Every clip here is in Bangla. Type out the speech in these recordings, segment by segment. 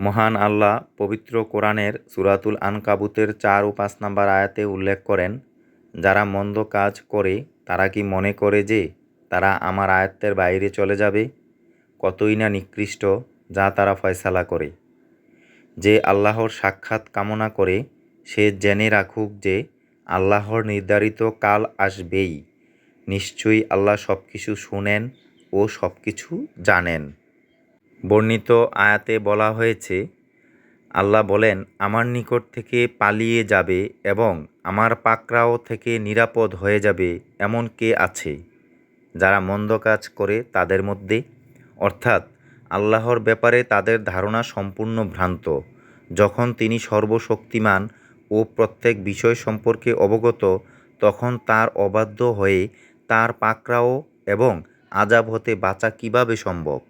মহান আল্লাহ পবিত্র কোরআনের সূরাতুল আনকাবুতের 4 ও 5 নম্বর আয়াতে উল্লেখ করেন, যারা মন্দ কাজ করে তারা কি মনে করে যে তারা আমার আয়াতের বাইরে চলে যাবে? কতই না নিকৃষ্ট যা তারা ফয়সালা করে। যে আল্লাহর সাক্ষাৎ কামনা করে সে জেনে রাখুক যে আল্লাহর নির্ধারিত কাল আসবেই। নিশ্চয়ই আল্লাহ সব কিছু শুনেন ও সব কিছু জানেন। বর্ণিত আয়াতে বলা হয়েছে, আল্লাহ বলেন, আমার নিকট থেকে পালিয়ে যাবে এবং আমার পাকড়াও থেকে নিরাপদ হয়ে যাবে এমন কে আছে? যারা মন্দ কাজ করে তাদের মধ্যে, অর্থাৎ আল্লাহর ব্যাপারে তাদের ধারণা সম্পূর্ণ ভ্রান্ত। যখন তিনি সর্বশক্তিমান ও প্রত্যেক বিষয় সম্পর্কে অবগত, তখন তার অবাধ্য হয়ে তার পাকড়াও এবং আযাব হতে বাঁচা কিভাবে সম্ভব?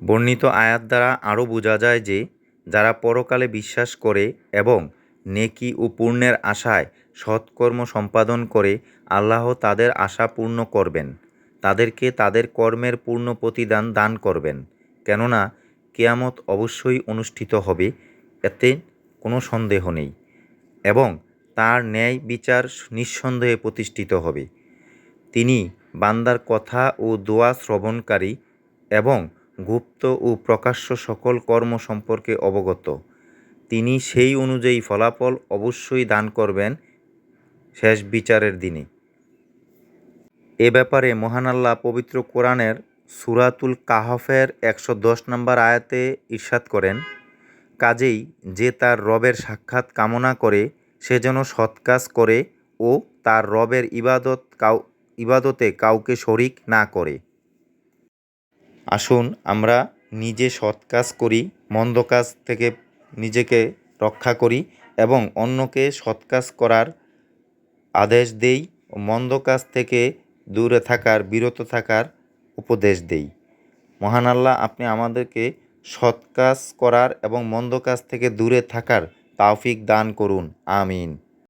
বর্ণিত আয়াত দ্বারা আরও বোঝা যায় যে যারা পরকালে বিশ্বাস করে এবং নেকি ও পুণ্যের আশায় সৎকর্ম সম্পাদন করে, আল্লাহ তাদের আশা পূর্ণ করবেন, তাদেরকে তাদের কর্মের পূর্ণ প্রতিদান দান করবেন। কেননা কিয়ামত অবশ্যই অনুষ্ঠিত হবে, এতে কোনো সন্দেহ নেই, এবং তার ন্যায় বিচার নিঃসন্দেহে প্রতিষ্ঠিত হবে। তিনি বান্দার কথা ও দোয়া শ্রবণকারী এবং গুপ্ত ও প্রকাশ্য সকল কর্ম সম্পর্কে অবগত। তিনি সেই অনুযায়ী ফলাফল অবশ্যই দান করবেন শেষ বিচারের দিনে। এ ব্যাপারে মহান আল্লাহ পবিত্র কোরআনের সূরাতুল কাহফের 110 নম্বর আয়াতে ইরশাদ করেন, কাজেই যে তার রবের সাক্ষাৎ কামনা করে সে যেন সৎ কাজ করে ও তার রবের ইবাদতে কাউকে শরিক না করে। আসুন আমরা নিজে সৎ কাজ করি, মন্দ কাজ থেকে নিজেকে রক্ষা করি এবং অন্যকে সৎ কাজ করার আদেশ দেই ও মন্দ কাজ থেকে বিরত থাকার উপদেশ দেই। মহান আল্লাহ আপনি আমাদেরকে সৎ কাজ করার এবং মন্দ কাজ থেকে দূরে থাকার তৌফিক দান করুন। আমিন।